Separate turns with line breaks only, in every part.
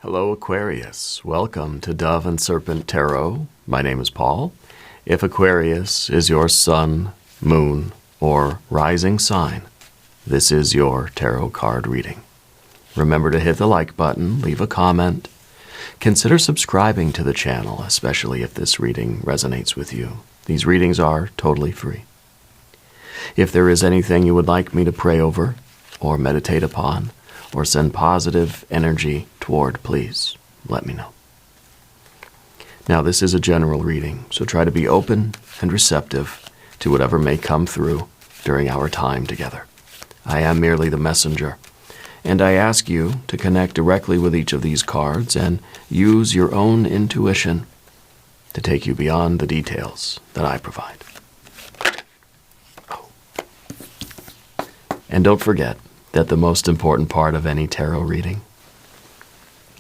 Hello, Aquarius. Welcome to Dove and Serpent Tarot. My name is Paul. If Aquarius is your sun, moon, or rising sign, this is your tarot card reading. Remember to hit the like button, leave a comment. Consider subscribing to the channel, especially if this reading resonates with you. These readings are totally free. If there is anything you would like me to pray over, or meditate upon, or send positive energy toward, please let me know. Now, this is a general reading, so try to be open and receptive to whatever may come through during our time together. I am merely the messenger, and I ask you to connect directly with each of these cards and use your own intuition to take you beyond the details that I provide. Oh. And don't forget that the most important part of any tarot reading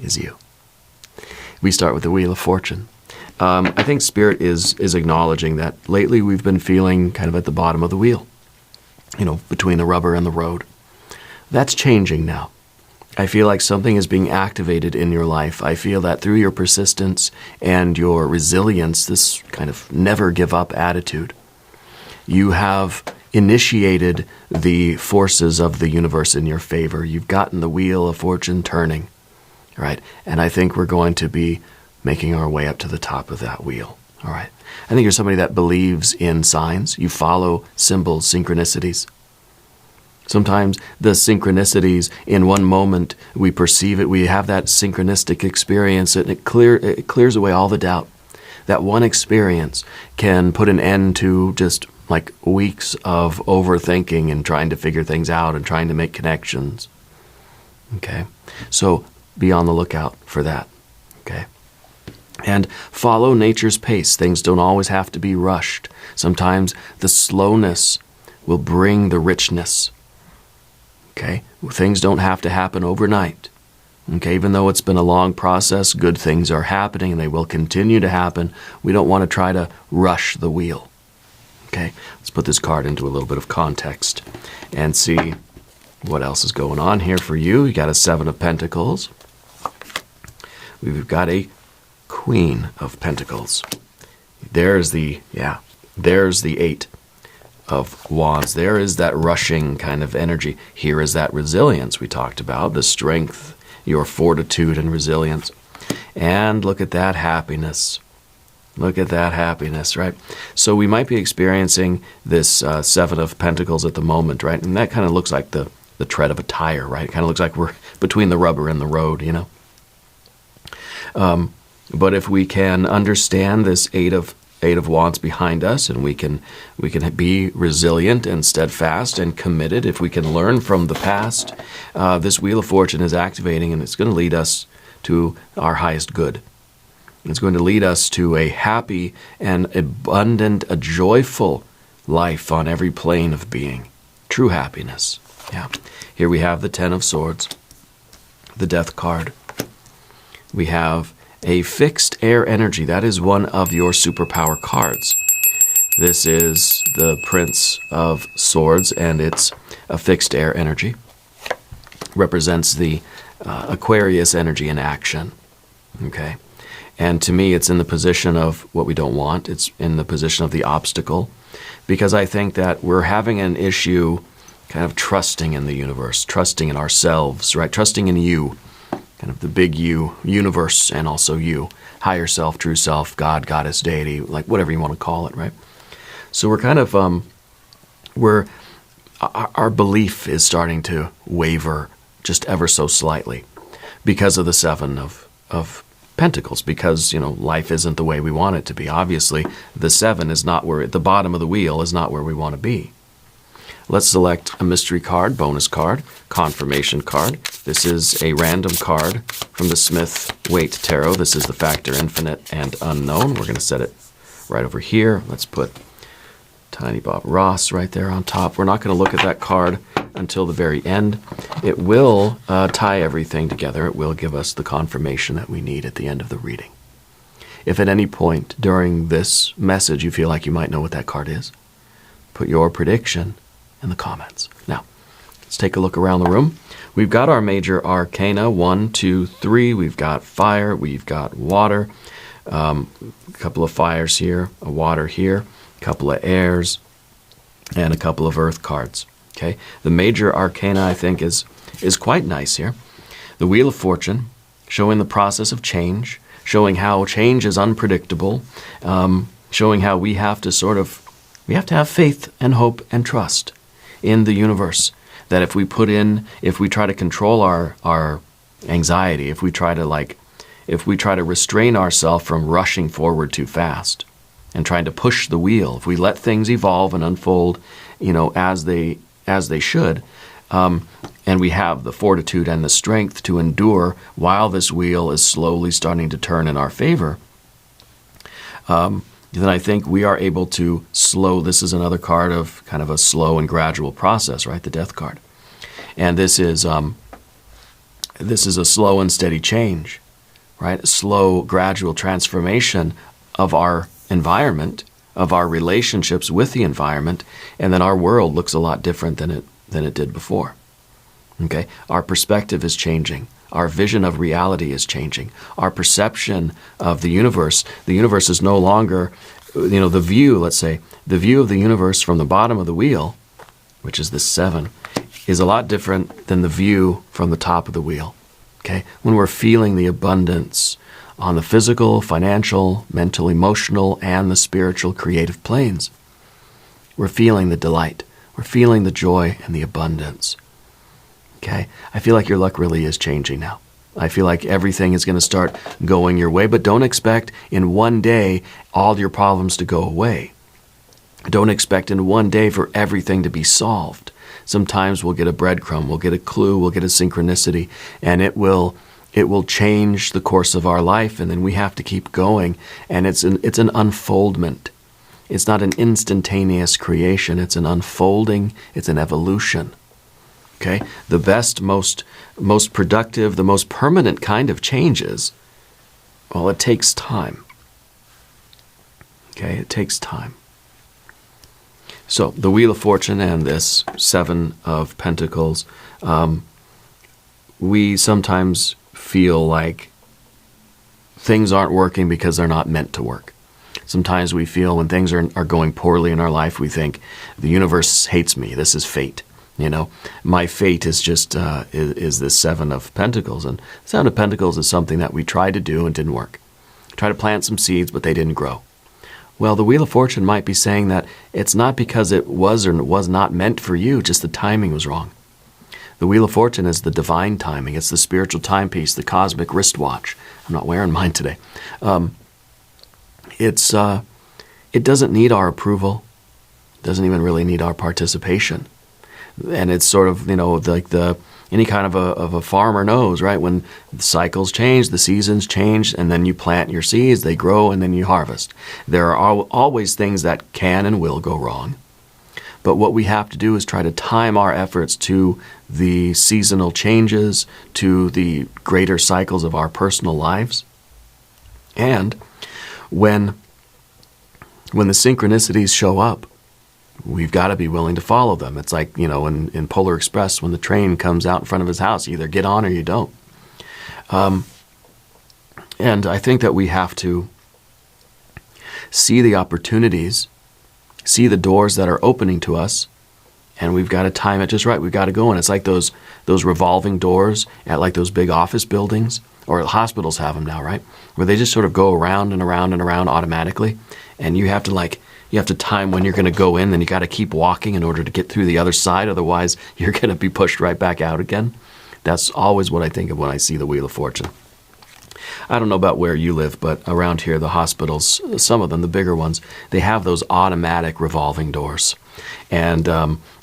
is you. We start with the Wheel of Fortune. I think Spirit is acknowledging that lately we've been feeling kind of at the bottom of the wheel, between the rubber and the road. That's changing now. I feel like something is being activated in your life. I feel that through your persistence and your resilience, this kind of never give up attitude, you have initiated the forces of the universe in your favor. You've gotten the Wheel of Fortune turning, right? And I think we're going to be making our way up to the top of that wheel, all right? I think you're somebody that believes in signs. You follow symbols, synchronicities. Sometimes the synchronicities, in one moment, we perceive it, we have that synchronistic experience, and it clears away all the doubt. That one experience can put an end to just like weeks of overthinking and trying to figure things out and trying to make connections. Okay? So be on the lookout for that. Okay? And follow nature's pace. Things don't always have to be rushed. Sometimes the slowness will bring the richness. Okay? Things don't have to happen overnight. Okay? Even though it's been a long process, good things are happening and they will continue to happen. We don't want to try to rush the wheel. Okay, let's put this card into a little bit of context and see what else is going on here for you. You got a Seven of Pentacles. We've got a Queen of Pentacles. There's the Eight of Wands. There is that rushing kind of energy. Here is that resilience we talked about, the strength, your fortitude and resilience. And look at that happiness. Look at that happiness, right? So we might be experiencing this Seven of Pentacles at the moment, right? And that kind of looks like the tread of a tire, right? It kind of looks like we're between the rubber and the road, But if we can understand this Eight of Wands behind us, and we can be resilient and steadfast and committed, if we can learn from the past, this Wheel of Fortune is activating, and it's going to lead us to our highest good. It's going to lead us to a happy and abundant, a joyful life on every plane of being. True happiness. Yeah. Here we have the Ten of Swords, the Death card. We have a fixed air energy. That is one of your superpower cards. This is the Prince of Swords, and it's a fixed air energy. Represents the Aquarius energy in action. Okay. And to me, it's in the position of what we don't want. It's in the position of the obstacle. Because I think that we're having an issue kind of trusting in the universe, trusting in ourselves, right? Trusting in you, kind of the big you, universe, and also you. Higher self, true self, God, goddess, deity, like whatever you want to call it, right? So we're kind of, our belief is starting to waver just ever so slightly because of the Seven of Pentacles, because life isn't the way we want it to be. Obviously, the Seven is not where, at the bottom of the wheel is not where we want to be. Let's select a mystery card, bonus card, confirmation card. This is a random card from the Smith-Waite Tarot. This is the Factor Infinite and Unknown. We're going to set it right over here. Let's put Tiny Bob Ross right there on top. We're not going to look at that card until the very end. It will tie everything together. It will give us the confirmation that we need at the end of the reading. If at any point during this message you feel like you might know what that card is, put your prediction in the comments. Now, let's take a look around the room. we've got our major arcana, 1, 2, 3. We've got fire, we've got water, a couple of fires here, a water here, a couple of airs, and a couple of earth cards. Okay, the major arcana, I think, is quite nice here. The Wheel of Fortune, showing the process of change, showing how change is unpredictable, showing how we have to have faith and hope and trust in the universe. That if we try to control our anxiety, if we try to restrain ourselves from rushing forward too fast and trying to push the wheel, if we let things evolve and unfold, as they should, and we have the fortitude and the strength to endure while this wheel is slowly starting to turn in our favor, then I think we are able to slow. This is another card of kind of a slow and gradual process, right? The Death card. And this is a slow and steady change, right? A slow, gradual transformation of our environment, of our relationships with the environment, and then our world looks a lot different than it did before. Okay? Our perspective is changing. Our vision of reality is changing. Our perception of the universe is no longer, the view, let's say, the view of the universe from the bottom of the wheel, which is this 7, is a lot different than the view from the top of the wheel. Okay? When we're feeling the abundance on the physical, financial, mental, emotional, and the spiritual creative planes, we're feeling the delight. We're feeling the joy and the abundance. Okay? I feel like your luck really is changing now. I feel like everything is going to start going your way, but don't expect in one day all your problems to go away. Don't expect in one day for everything to be solved. Sometimes we'll get a breadcrumb, we'll get a clue, we'll get a synchronicity, and it will change the course of our life, and then we have to keep going. And it's an unfoldment. It's not an instantaneous creation. It's an unfolding. It's an evolution. Okay? The best, most productive, the most permanent kind of changes, well, it takes time. Okay? It takes time. So, the Wheel of Fortune and this 7 of Pentacles, we sometimes feel like things aren't working because they're not meant to work. Sometimes we feel when things are going poorly in our life, we think, the universe hates me. This is fate. My fate is just is this 7 of Pentacles. And 7 of Pentacles is something that we tried to do and didn't work. Tried to plant some seeds, but they didn't grow. Well, the Wheel of Fortune might be saying that it's not because it was or was not meant for you, just the timing was wrong. The Wheel of Fortune is the divine timing. It's the spiritual timepiece, the cosmic wristwatch. I'm not wearing mine today. It doesn't need our approval. It doesn't even really need our participation. And it's sort of, like any kind of a farmer knows, right? When the cycles change, the seasons change, and then you plant your seeds, they grow, and then you harvest. There are always things that can and will go wrong. But what we have to do is try to time our efforts to the seasonal changes, to the greater cycles of our personal lives. And when the synchronicities show up, we've got to be willing to follow them. It's like, in Polar Express, when the train comes out in front of his house, you either get on or you don't. And I think that we have to see the opportunities, see the doors that are opening to us, and we've got to time it just right. We've got to go in. It's like those revolving doors at like those big office buildings, or hospitals have them now, right? Where they just sort of go around and around and around automatically, and you have to time when you're going to go in, and you got to keep walking in order to get through the other side. Otherwise, you're going to be pushed right back out again. That's always what I think of when I see the Wheel of Fortune. I don't know about where you live, but around here, the hospitals, some of them, the bigger ones, they have those automatic revolving doors. And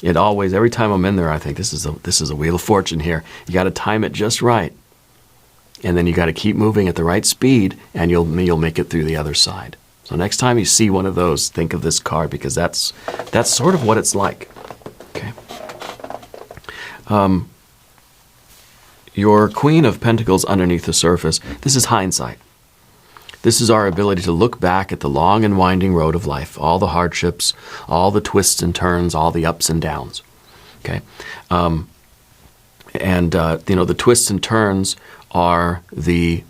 it always, every time I'm in there, I think this is a Wheel of Fortune here. You got to time it just right. And then you got to keep moving at the right speed, and you'll make it through the other side. So next time you see one of those, think of this card, because that's sort of what it's like. Okay. Your Queen of Pentacles underneath the surface, this is hindsight. This is our ability to look back at the long and winding road of life, all the hardships, all the twists and turns, all the ups and downs. Okay. And, the twists and turns are the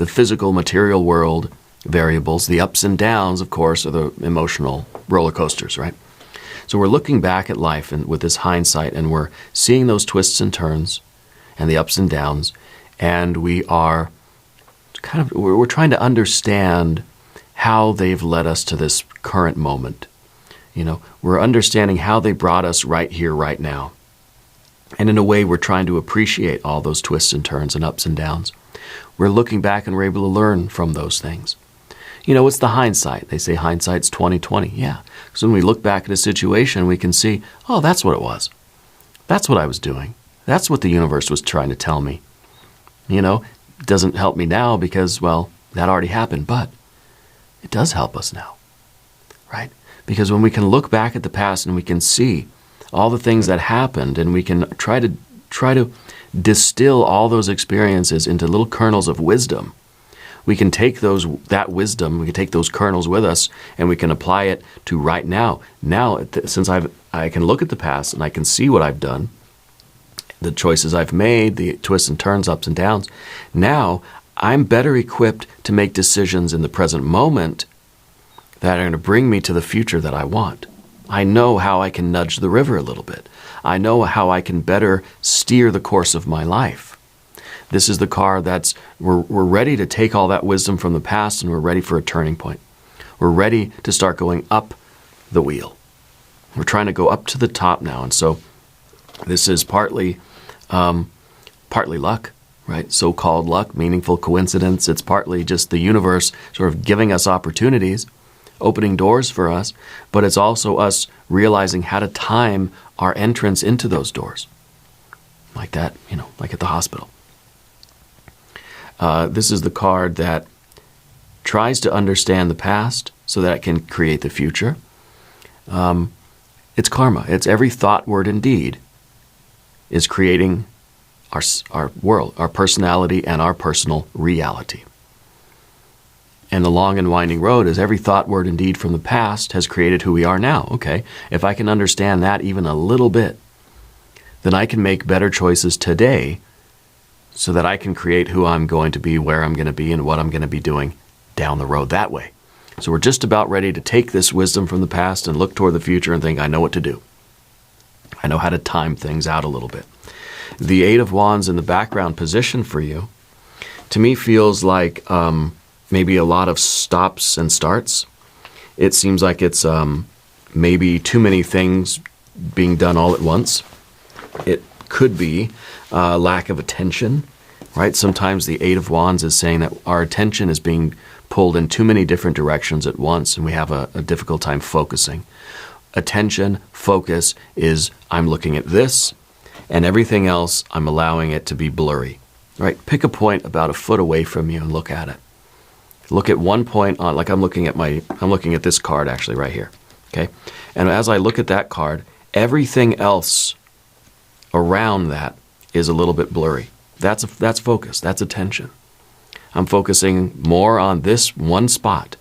physical material world variables. The ups and downs, of course, are the emotional roller coasters, right? So we're looking back at life and with this hindsight, and we're seeing those twists and turns and the ups and downs, and we are we're trying to understand how they've led us to this current moment. We're understanding how they brought us right here, right now. And in a way, we're trying to appreciate all those twists and turns and ups and downs. We're looking back and we're able to learn from those things. It's the hindsight. They say hindsight's 20/20. Yeah. So when we look back at a situation, we can see, oh, that's what it was. That's what I was doing. That's what the universe was trying to tell me. It doesn't help me now because, well, that already happened, but it does help us now, right? Because when we can look back at the past and we can see all the things that happened, and we can try to distill all those experiences into little kernels of wisdom, we can take that wisdom, we can take those kernels with us, and we can apply it to right now. Now, since I can look at the past and I can see what I've done, the choices I've made, the twists and turns, ups and downs, now I'm better equipped to make decisions in the present moment that are going to bring me to the future that I want. I know how I can nudge the river a little bit. I know how I can better steer the course of my life. This is the card we're ready to take all that wisdom from the past, and we're ready for a turning point. We're ready to start going up the wheel. We're trying to go up to the top now. And so this is partly luck, right? So-called luck, meaningful coincidence. It's partly just the universe sort of giving us opportunities, opening doors for us, but it's also us realizing how to time our entrance into those doors. Like that, like at the hospital. This is the card that tries to understand the past so that it can create the future. It's karma. It's every thought, word, and deed is creating our world, our personality, and our personal reality. And the long and winding road is every thought, word, and deed from the past has created who we are now. Okay, if I can understand that even a little bit, then I can make better choices today so that I can create who I'm going to be, where I'm going to be, and what I'm going to be doing down the road that way. So we're just about ready to take this wisdom from the past and look toward the future and think, I know what to do. I know how to time things out a little bit. The Eight of Wands in the background position for you, to me, feels like maybe a lot of stops and starts. It seems like it's maybe too many things being done all at once. It could be lack of attention, right? Sometimes the Eight of Wands is saying that our attention is being pulled in too many different directions at once, and we have a difficult time focusing. Attention, focus is I'm looking at this, and everything else I'm allowing it to be blurry, right? Pick a point about a foot away from you and look at it. Look at one point on, like I'm looking at this card actually right here, okay? And as I look at that card, everything else around that is a little bit blurry. That's focus, that's attention. I'm focusing more on this one spot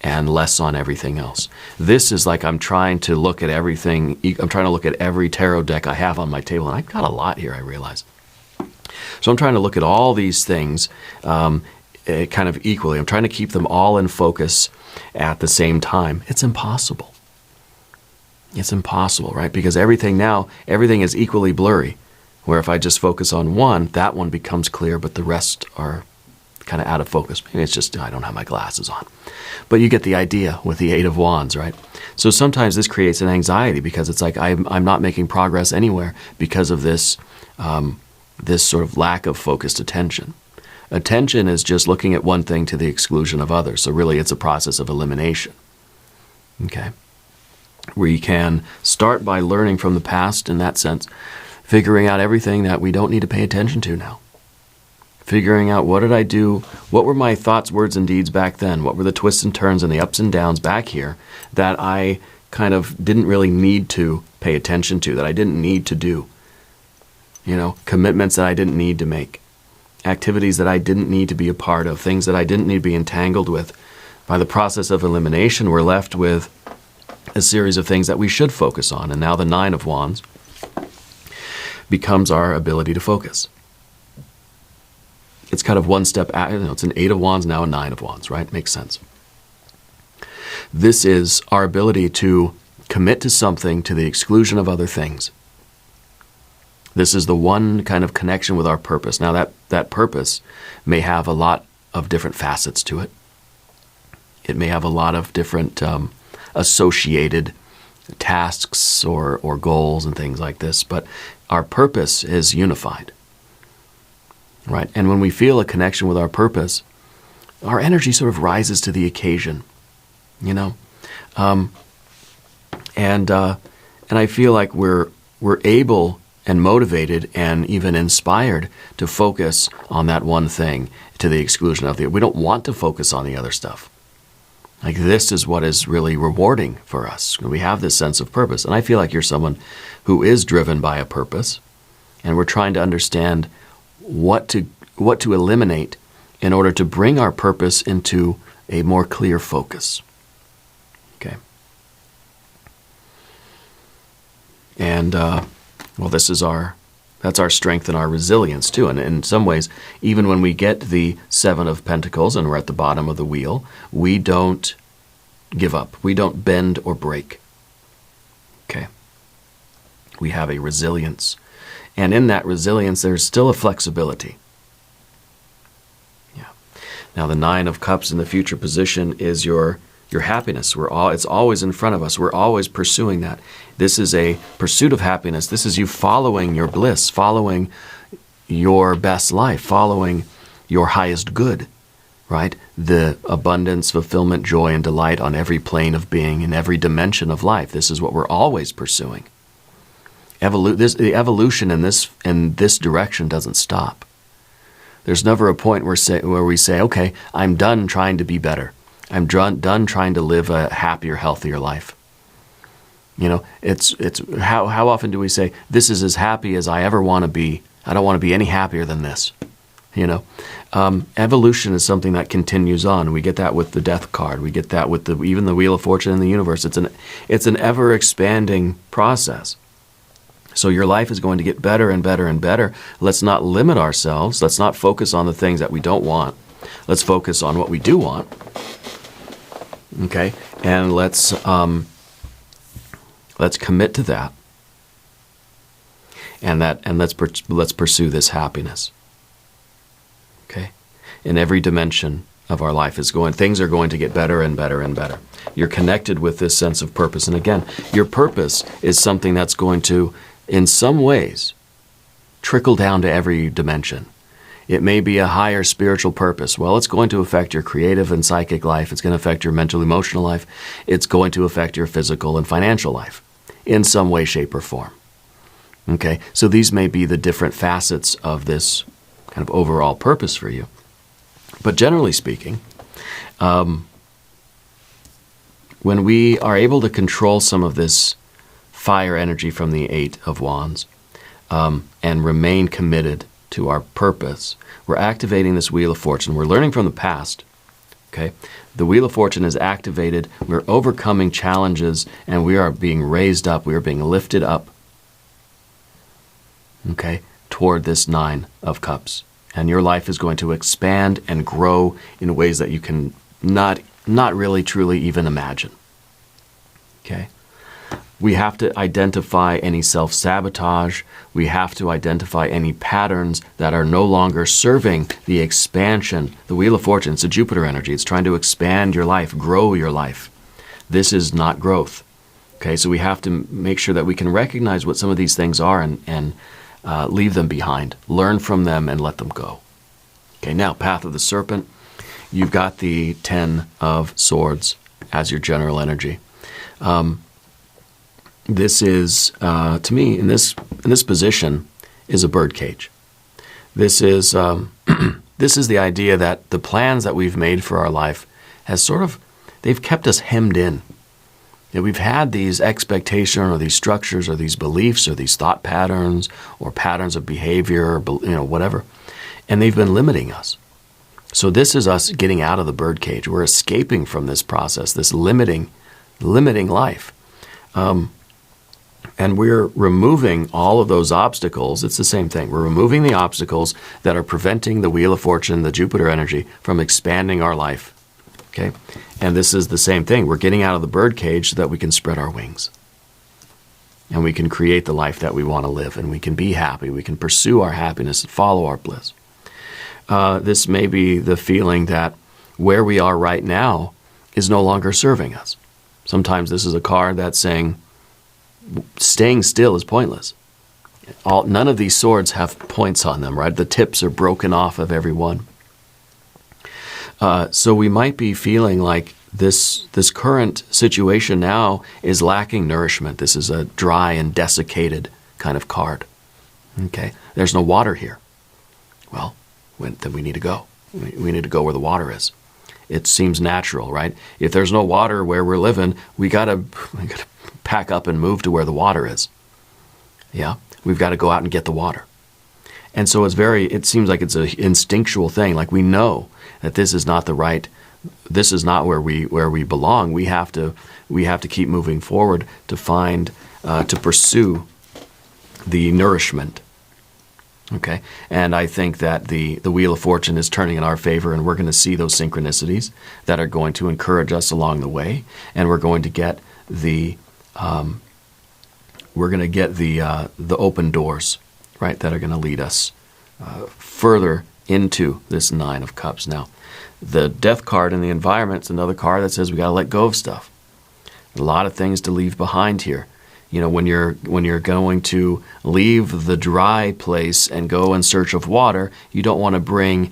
and less on everything else. This is like I'm trying to look at everything. I'm trying to look at every tarot deck I have on my table, and I've got a lot here, I realize. So I'm trying to look at all these things kind of equally. I'm trying to keep them all in focus at the same time. It's impossible. It's impossible, right? Because everything is equally blurry. Where if I just focus on one, that one becomes clear, but the rest are kind of out of focus. Maybe it's just I don't have my glasses on. But you get the idea with the Eight of Wands, right? So sometimes this creates an anxiety because it's like I'm not making progress anywhere because of this sort of lack of focused attention. Attention is just looking at one thing to the exclusion of others. So really it's a process of elimination. Okay? We can start by learning from the past in that sense, figuring out everything that we don't need to pay attention to now. Figuring out what did I do, what were my thoughts, words, and deeds back then? What were the twists and turns and the ups and downs back here that I kind of didn't really need to pay attention to, that I didn't need to do? Commitments that I didn't need to make. Activities that I didn't need to be a part of, things that I didn't need to be entangled with. By the process of elimination, we're left with a series of things that we should focus on. And now the Nine of Wands. becomes our ability to focus. It's kind of one step, it's an 8 of Wands, now a 9 of Wands, right? Makes sense. This is our ability to commit to something to the exclusion of other things. This is the one kind of connection with our purpose. Now that purpose may have a lot of different facets to it. It may have a lot of different associated tasks or goals and things like this, but our purpose is unified, right? And when we feel a connection with our purpose, our energy sort of rises to the occasion, you know? And I feel like we're able and motivated and even inspired to focus on that one thing to the exclusion of the other. We don't want to focus on the other stuff. Like, this is what is really rewarding for us. We have this sense of purpose. And I feel like you're someone who is driven by a purpose, and we're trying to understand what to eliminate in order to bring our purpose into a more clear focus. Okay. And well, that's our strength and our resilience too. And in some ways, even when we get the 7 of Pentacles and we're at the bottom of the wheel, we don't give up. We don't bend or break. Okay. We have a resilience. And in that resilience, there's still a flexibility. Yeah. Now, the 9 of Cups in the future position is your happiness. It's always in front of us. We're always pursuing that. This is a pursuit of happiness. This is you following your bliss, following your best life, following your highest good, right? The abundance, fulfillment, joy, and delight on every plane of being, in every dimension of life. This is what we're always pursuing. The evolution in this direction doesn't stop. There's never a point where we say, okay, I'm done trying to be better. I'm done trying to live a happier, healthier life. You know, it's how often do we say, this is as happy as I ever want to be. I don't want to be any happier than this. You know, evolution is something that continues on. We get that with the Death card. We get that with even the Wheel of Fortune in the universe. It's an ever expanding process. So your life is going to get better and better and better. Let's not limit ourselves. Let's not focus on the things that we don't want. Let's focus on what we do want. Okay, and let's commit to that, and let's pursue this happiness. Okay, in every dimension of our life things are going to get better and better and better. You're connected with this sense of purpose, and again, your purpose is something that's going to, in some ways, trickle down to every dimension. It may be a higher spiritual purpose. Well, it's going to affect your creative and psychic life. It's going to affect your mental, emotional life. It's going to affect your physical and financial life in some way, shape, or form. Okay? So these may be the different facets of this kind of overall purpose for you. But generally speaking, when we are able to control some of this fire energy from the 8 of Wands and remain committed to our purpose, we're activating this Wheel of Fortune. We're learning from the past. Okay? The Wheel of Fortune is activated. We're overcoming challenges, and we are being raised up. We are being lifted up, okay, toward this 9 of Cups. And your life is going to expand and grow in ways that you can not really truly even imagine. Okay? We have to identify any self-sabotage. We have to identify any patterns that are no longer serving the expansion. The Wheel of Fortune, it's a Jupiter energy. It's trying to expand your life, grow your life. This is not growth. Okay, so we have to make sure that we can recognize what some of these things are and leave them behind. Learn from them and let them go. Okay, now, Path of the Serpent. You've got the 10 of Swords as your general energy. This is, to me, in this position, is a birdcage. This is the idea that the plans that we've made for our life they've kept us hemmed in. That we've had these expectations or these structures or these beliefs or these thought patterns or patterns of behavior or whatever, and they've been limiting us. So this is us getting out of the birdcage. We're escaping from this process, this limiting life. And we're removing all of those obstacles. It's the same thing. We're removing the obstacles that are preventing the Wheel of Fortune, the Jupiter energy, from expanding our life. Okay? And this is the same thing. We're getting out of the birdcage so that we can spread our wings. And we can create the life that we want to live. And we can be happy. We can pursue our happiness and follow our bliss. This may be the feeling that where we are right now is no longer serving us. Sometimes this is a card that's saying, staying still is pointless. None of these swords have points on them, right? The tips are broken off of every one. So we might be feeling like this current situation now is lacking nourishment. This is a dry and desiccated kind of card. Okay? There's no water here. Well, then we need to go. We need to go where the water is. It seems natural, right? If there's no water where we're living, we gotta pack up and move to where the water is. Yeah, we've got to go out and get the water. And so it seems like it's an instinctual thing. Like we know that this is not this is not where we belong. We have to keep moving forward to find, to pursue the nourishment. Okay, and I think that the Wheel of Fortune is turning in our favor, and we're going to see those synchronicities that are going to encourage us along the way, and we're going to get the open doors, right, that are going to lead us further into this Nine of Cups. Now, the Death card in the environment is another card that says we got to let go of stuff. A lot of things to leave behind here. You know, when you're going to leave the dry place and go in search of water, you don't want to bring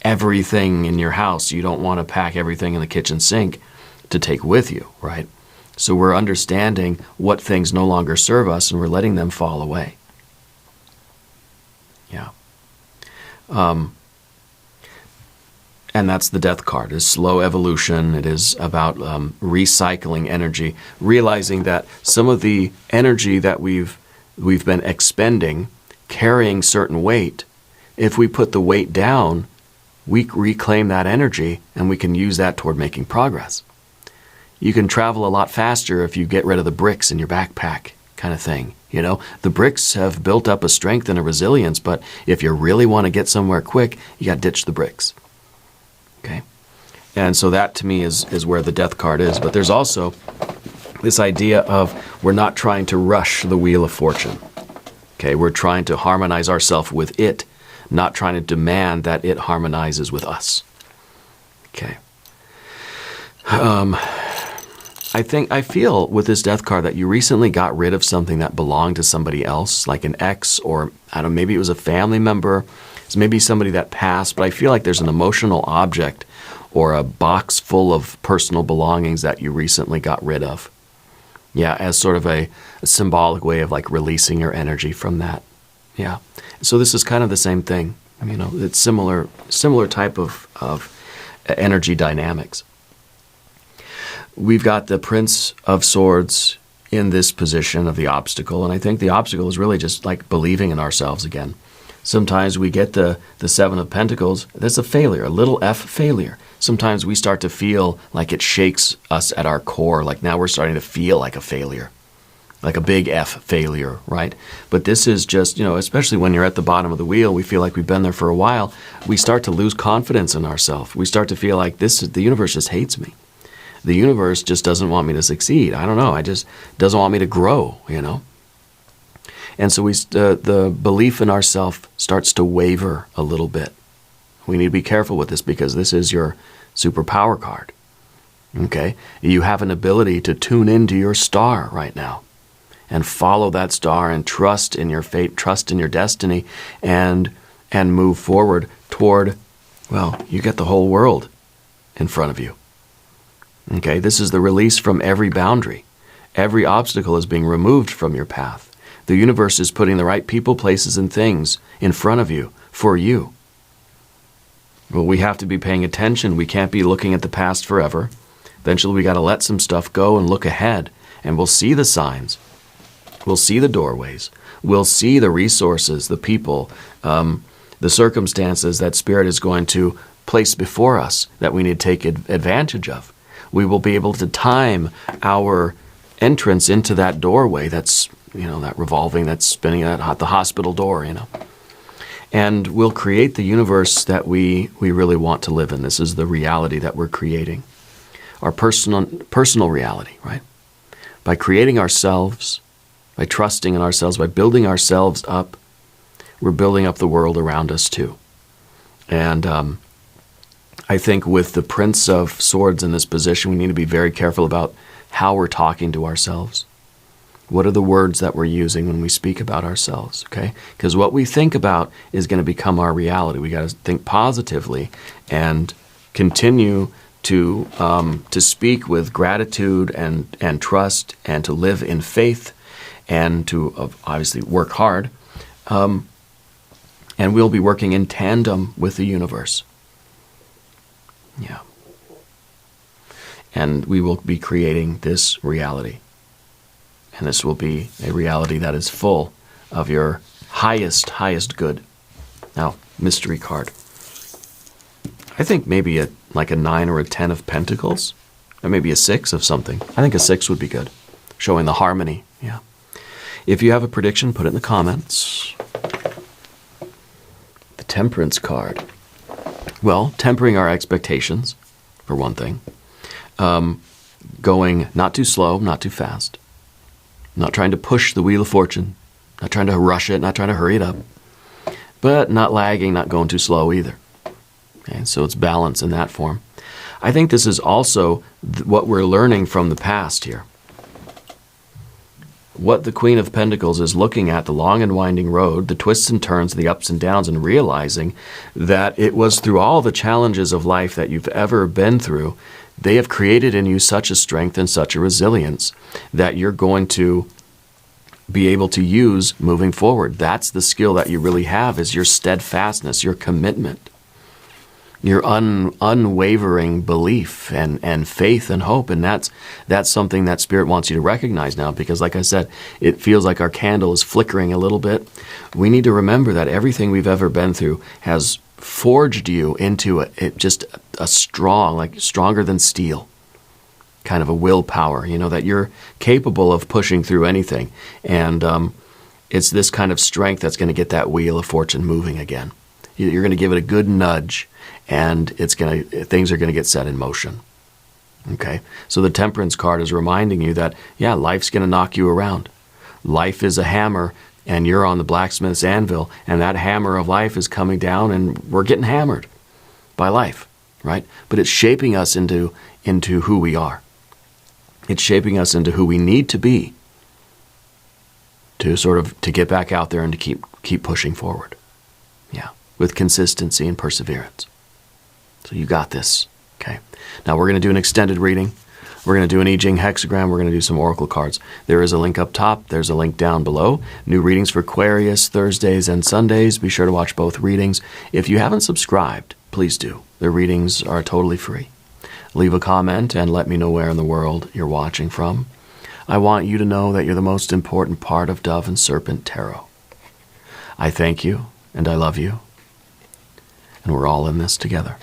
everything in your house. You don't want to pack everything in the kitchen sink to take with you, right? So we're understanding what things no longer serve us, and we're letting them fall away. Yeah. And that's the Death card. It's slow evolution. It is about recycling energy, realizing that some of the energy that we've been expending, carrying certain weight, if we put the weight down, we reclaim that energy, and we can use that toward making progress. You can travel a lot faster if you get rid of the bricks in your backpack, kind of thing. You know, the bricks have built up a strength and a resilience, but if you really want to get somewhere quick, you got to ditch the bricks. Okay? And so that, to me, is where the Death card is. But there's also this idea of we're not trying to rush the Wheel of Fortune. Okay? We're trying to harmonize ourselves with it, not trying to demand that it harmonizes with us. Okay? I feel with this Death card that you recently got rid of something that belonged to somebody else, like an ex, or I don't know, maybe it was a family member. It's maybe somebody that passed, but I feel like there's an emotional object or a box full of personal belongings that you recently got rid of. Yeah, as sort of a symbolic way of like releasing your energy from that. Yeah. So this is kind of the same thing. You know, it's similar type of energy dynamics. We've got the Prince of Swords in this position of the obstacle, and I think the obstacle is really just like believing in ourselves again. Sometimes we get the Seven of Pentacles. That's a failure, a little f failure. Sometimes we start to feel like it shakes us at our core, like now we're starting to feel like a failure, like a big F failure, right? But this is just, you know, especially when you're at the bottom of the wheel, we feel like we've been there for a while. We start to lose confidence in ourselves. We start to feel like the universe just hates me. The universe just doesn't want me to succeed. I don't know. It just doesn't want me to grow, you know? And so the belief in ourselves starts to waver a little bit. We need to be careful with this because this is your superpower card. Okay? You have an ability to tune into your star right now and follow that star and trust in your fate, trust in your destiny, and move forward toward, well, you get the whole world in front of you. Okay? This is the release from every boundary. Every obstacle is being removed from your path. The universe is putting the right people, places, and things in front of you, for you. Well, we have to be paying attention. We can't be looking at the past forever. Eventually, we got to let some stuff go and look ahead, and we'll see the signs. We'll see the doorways. We'll see the resources, the people, the circumstances that Spirit is going to place before us that we need to take advantage of. We will be able to time our entrance into that doorway that's that revolving, that's spinning at the hospital door, And we'll create the universe that we really want to live in. This is the reality that we're creating. Our personal reality, right? By creating ourselves, by trusting in ourselves, by building ourselves up, we're building up the world around us too. And I think with the Prince of Swords in this position, we need to be very careful about how we're talking to ourselves. What are the words that we're using when we speak about ourselves, okay? Because what we think about is going to become our reality. We got to think positively and continue to speak with gratitude and trust, and to live in faith, and to obviously work hard. And we'll be working in tandem with the universe. Yeah. And we will be creating this reality. And this will be a reality that is full of your highest good. Now, mystery card. I think maybe like a 9 or a 10 of Pentacles. Or maybe a 6 of something. I think a 6 would be good. Showing the harmony. Yeah. If you have a prediction, put it in the comments. The Temperance card. Well, tempering our expectations, for one thing. Going not too slow, not too fast. Not trying to push the Wheel of Fortune. Not trying to rush it, not trying to hurry it up. But not lagging, not going too slow either. Okay, so it's balance in that form. I think this is also what we're learning from the past here. What the Queen of Pentacles is looking at, the long and winding road, the twists and turns, the ups and downs, and realizing that it was through all the challenges of life that you've ever been through, they have created in you such a strength and such a resilience that you're going to be able to use moving forward. That's the skill that you really have, is your steadfastness, your commitment, your unwavering belief and faith and hope. And that's something that Spirit wants you to recognize now, because like I said, it feels like our candle is flickering a little bit. We need to remember that everything we've ever been through has forged you into just a strong, like stronger than steel, kind of a willpower, that you're capable of pushing through anything. And it's this kind of strength that's going to get that Wheel of Fortune moving again. You're going to give it a good nudge, and things are going to get set in motion. Okay? So the Temperance card is reminding you that, yeah, life's going to knock you around. Life is a hammer, and you're on the blacksmith's anvil, and that hammer of life is coming down, and we're getting hammered by life, right? But it's shaping us into who we are. It's shaping us into who we need to be to get back out there and to keep pushing forward. Yeah, with consistency and perseverance. So you got this, okay? Now we're going to do an extended reading. We're going to do an I Ching hexagram. We're going to do some oracle cards. There is a link up top. There's a link down below. New readings for Aquarius, Thursdays and Sundays. Be sure to watch both readings. If you haven't subscribed, please do. The readings are totally free. Leave a comment and let me know where in the world you're watching from. I want you to know that you're the most important part of Dove and Serpent Tarot. I thank you and I love you. And we're all in this together.